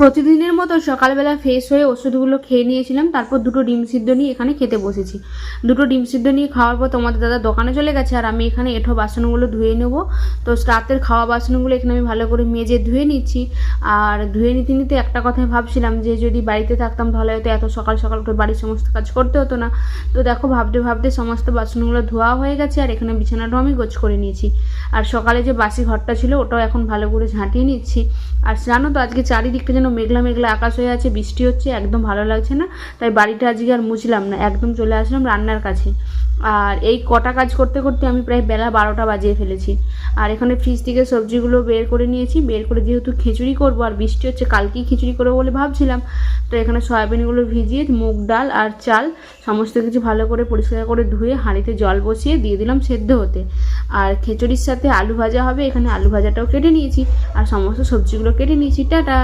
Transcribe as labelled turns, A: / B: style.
A: প্রতিদিনের মতো সকালবেলা ফ্রেশ হয়ে ওষুধগুলো খেয়ে নিয়েছিলাম, তারপর দুটো ডিম সিদ্ধ নিয়ে এখানে খেতে বসেছি। দুটো ডিম সিদ্ধ নিয়ে খাওয়ার পর তোমাদের দাদা দোকানে চলে গেছে, আর আমি এখানে এঁঠো বাসনগুলো ধুয়ে নেব। তো রাতের খাওয়া বাসনগুলো এখানে আমি ভালো করে মেজে ধুয়ে নিচ্ছি। আর ধুয়ে নিতে নিতে একটা কথাই ভাবছিলাম যে যদি বাড়িতে থাকতাম তাহলে হয়তো এত সকাল সকাল করে বাড়ির সমস্ত কাজ করতে হতো না। তো দেখো ভাবতে ভাবতে সমস্ত বাসনগুলো ধোয়া হয়ে গেছে, আর এখানে বিছানাটাও আমি গোছ করে নিয়েছি। আর সকালে যে বাসি ঘরটা ছিল ওটাও এখন ভালো করে ঝাঁটিয়ে নিচ্ছি। আর জানো তো আজকে চারিদিকটা যেন মেঘলা মেঘলা আকাশ হয়ে আছে, বৃষ্টি হচ্ছে, একদম ভালো লাগছে না। তাই বাড়িটা আজকে আর মুছলাম না, একদম চলে আসলাম রান্নার কাছে। আর এই কটা কাজ করতে করতে আমি প্রায় বেলা 12টা বাজিয়ে ফেলেছি। আর এখানে ফ্রিজ থেকে সবজিগুলো বের করে নিয়েছি। বের করে যেহেতু খিচুড়ি করবো আর বৃষ্টি হচ্ছে, কালকেই খিচুড়ি করবো বলে ভাবছিলাম। তো এখানে সয়াবিনগুলো ভিজিয়ে মুগ ডাল আর চাল সমস্ত কিছু ভালো করে পরিষ্কার করে ধুয়ে হাঁড়িতে জল বসিয়ে দিয়ে দিলাম সেদ্ধ হতে। আর খিচুড়ির সাথে আলু ভাজা হবে, এখানে আলু ভাজাটাও কেটে নিয়েছি আর সমস্ত সবজিগুলো কেটে নিয়েছি। টাটা।